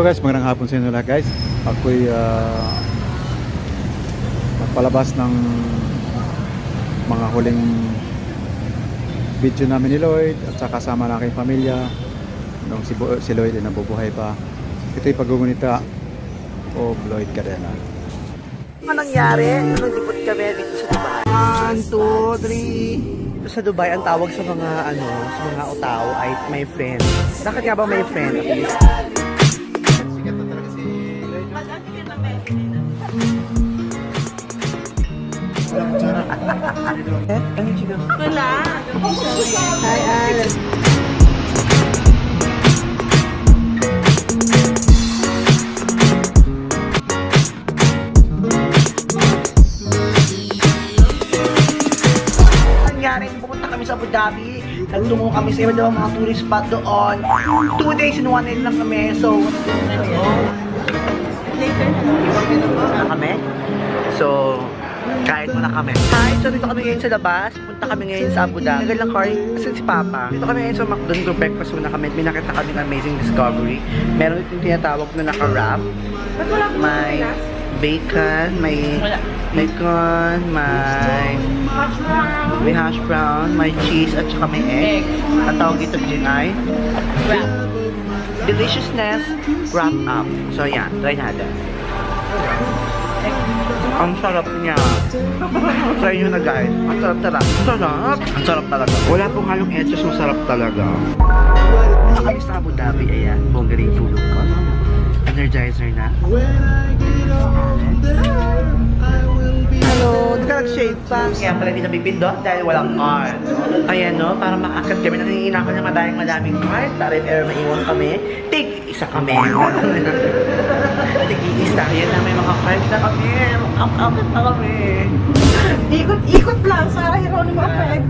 guys, magandang hapon sa inyo lahat guys. Ako'y nagpalabas ng mga huling video namin ni Lloyd at saka kasama ng aking pamilya nung si Lloyd ay nabubuhay pa. Ito'y paggugunita o Lloyd Cadena. Ano nangyari? Nung lipot kami dito sa Dubai? 1, 2, 3. Dito sa Dubai, ang tawag sa mga sa mga utao ay my friend. Bakit nga ba my friend? Wala. Hi, Al. Nangyari, pumunta kami sa Abu Dhabi. Nagtungo kami sa iba mga tourist spot doon. 2 days and 1 night lang kami. So, Later na. kami. So, kahit muna kami. Hi, so dito kami ngayon sa labas. Punta kami ngayon sa Abu Dhabi. Nagal lang car, kasi si Papa. Dito kami ngayon sa McDonald's. Breakfast muna kami. May nakita kami ng amazing discovery. Meron itong tinatawag na naka-wrap. May bacon, may corn, may hash brown, may cheese, at saka may egg. Ang tawag ito dyan ay Wrap. deliciousness wrap up. So yan, try natin. Ang sarap niya. Try nyo na guys. Ang sarap talaga. Ang sarap talaga. Wala pong halong etchos, masarap talaga. Kami sa Abu Dhabi, ayan. Bonggaling tulog ko. Energizer na. Hello, di ka nag-shave pa. Kaya pala hindi nabipindot dahil walang card. Ayan no, para makakit kami. Nanginginan ko ng madaming card. Para if ever maiwan kami, isa kami. Tig-isa. Yan na, may mga card na kami. Makakakit na kami. Ikot-ikot lang sa hero ng mga peg.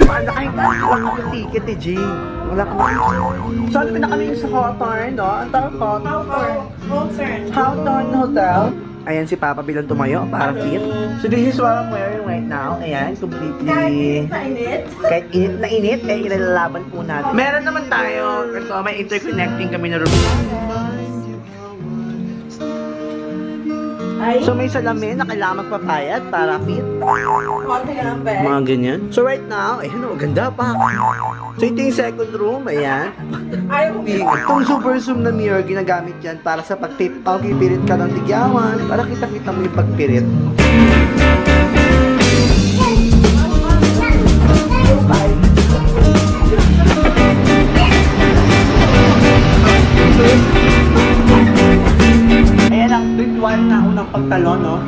Paano kayo wala kami ticket eh, G? Wala kami. So, ano na kami sa Hawthorne, no? Ang tawag ko? Hawthorne Hotel. Ayan si Papa bilang tumayo para fit. So this is what I'm wearing right now. Ayan, completely... Kahit init na init, eh ilalaban po natin. Meron naman tayo. Ito, may interconnecting kami na room. So may salamin na kailangan magpapayat para fit. Konti lang, be. Mga ganyan. So right now, ayan o, ganda pa. So ito yung second room, ayan. Ayaw mo. Itong super zoom na mirror, ginagamit yan para sa pagpipirit ka ng tigyawan, para kita-kita mo yung pagpirit. Ayan ang ritual na unang pagtalon, no?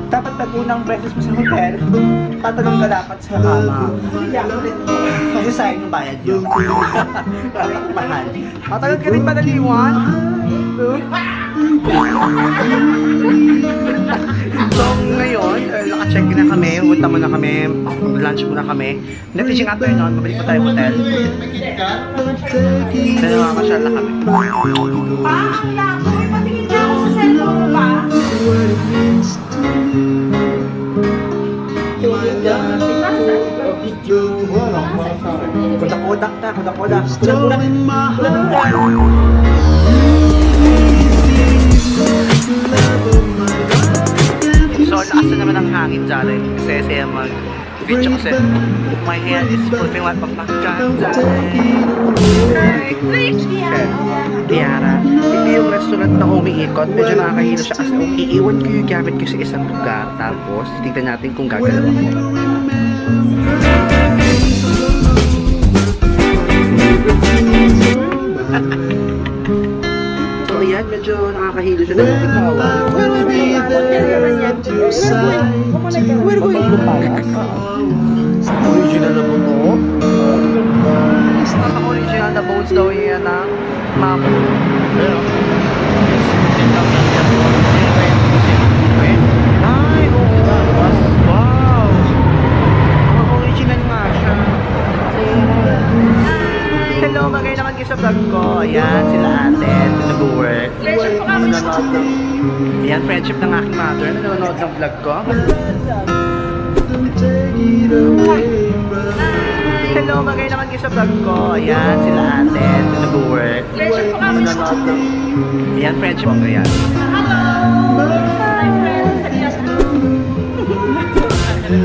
Dapat pag unang breakfast mo sa hotel, tatalong ka dapat sa kama. Kasi sayang yung bayad yun. Mahal. Matagal ka rin ba naliwan? So ngayon, naka-check na kami, punta muna kami, lunch muna kami. Next afternoon, mabalik pa tayo hotel. Then makakasyal na kami. Pa, ang lako. Patingin niya ako sa cellphone mo ba? Kudak-kudak na, kudak-kudak. So, lakas na naman ang hangin dyan kasi saya mag-video kasi my hair is putting like pagpagkan dyan. Tiara, hindi yung restaurant na umiikot, medyo nakakahilo siya kasi iiwan ko yung gamit ko sa isang lugar tapos titignan natin kung gagalaw ako. So ayan, medyo nakakahilo siya. Where go yung lupalas? Original na po to? Original na bones daw yan na mama. Pero ay, wow! Original nga siya. Hello, bagay naman kayo sa vlog ko. Ayan, sila ate, nag-work. Ayan, friendship ng aking mother. Nanonood ng vlog ko. Hello, magay naman kayo sa vlog ko. Ayan, sila ate. Nag-work. Friendship po kami. Ayan, friendship ko. Ayan.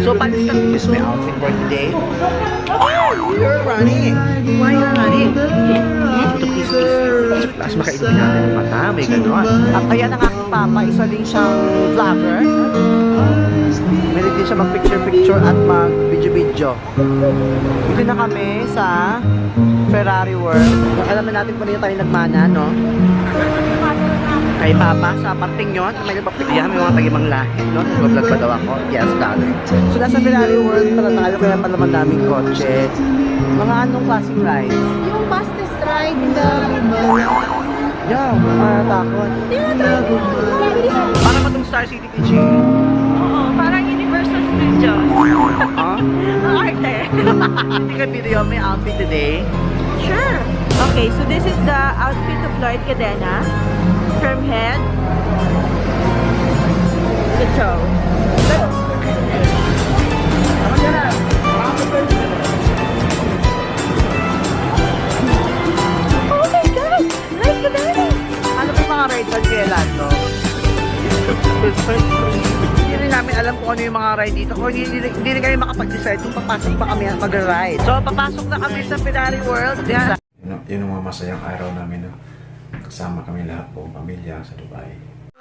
So, palis na this my outfit for today. Oh, you're running. Why you're running? Ito, kiss. Tapos makailipin natin ng mata. May gano'n. At ayan ang aking papa. Isa din siyang vlogger. Meron din siya mag-picture-picture at mag-video-video. Dito na kami sa Ferrari World. Alam na natin kung ano tayo nagmana, no? Kay Papa, sa parting yun, may nagpapigyan, may mga tagimang lahi, no? Nag-vlog pa daw ako. Yes, darling. So, nasa Ferrari World, para tayo kaya pa naman daming kotse. Mga anong klaseng ride? Yung fastest ride in the... Yeah, takot. Para ba itong Star City PG? Oo, parang Universal Studios. Ah? Ang arte. Hindi ka video, may outfit today. Sure. Okay, so this is the outfit of Lloyd Cadena. From head to toe. Oh my God! Lloyd Cadena! Ano ba yung mga ride doon kay Lando? Hindi rin namin alam kung ano yung mga ride dito. Kung hindi rin kami makapag-decide kung papasok pa kami at mag-ride. So, papasok na kami sa Ferrari World. Yeah. Yun ang mga masayang araw namin. No? Kasama kami lahat po, pamilya sa Dubai.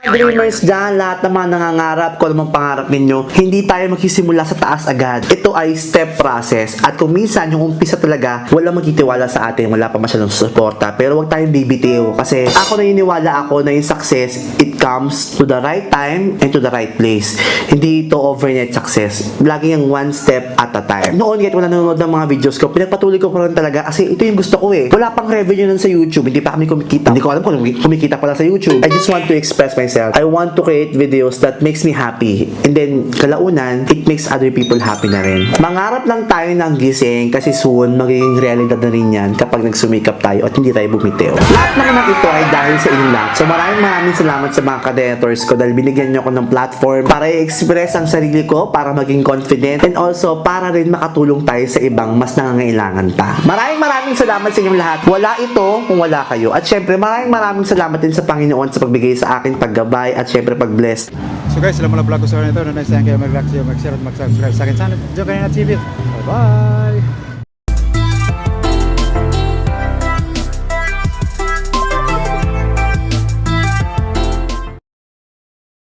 Dreamers dyan, lahat ng mga nangangarap, kung anong pangarap ninyo, hindi tayo magsisimula sa taas agad. Ito ay step process. At kung minsan, yung umpisa talaga, wala magtitiwala sa atin, wala pa masyadong suporta. Pero huwag tayong bibitiw. Kasi ako naniniwala ako na yung success, it comes to the right time and to the right place. Hindi ito overnight success. Laging yung one step at a time. Noon, kahit wala nanonood ng mga videos ko, pinagpatuloy ko pa rin talaga kasi ito yung gusto ko eh. Wala pang revenue nun sa YouTube, hindi pa kami kumikita. Hindi ko alam kung kumikita pala sa YouTube. I just want to express myself. I want to create videos that makes me happy. And then, kalaunan, it makes other people happy na rin. Mangarap lang tayo ng gising kasi soon, magiging realidad na rin yan kapag nagsumikap tayo at hindi tayo bumitiw. Lahat naman ng ito ay dahil sa inyong lahat. So maraming salamat sa mga ka-denators ko dahil binigyan niyo ako ng platform para i-express ang sarili ko, para maging confident, and also para rin makatulong tayo sa ibang mas nangangailangan pa. Maraming salamat sa inyong lahat. Wala ito kung wala kayo. At syempre, maraming salamat din sa Panginoon sa pagbigay sa akin paggabay at syempre pag-bless. So guys, sila mula vlog ko sa kanito. Next time kayo mag-like, mag-share at mag-subscribe sa akin. Sana, Joe Kanina TV. Bye-bye!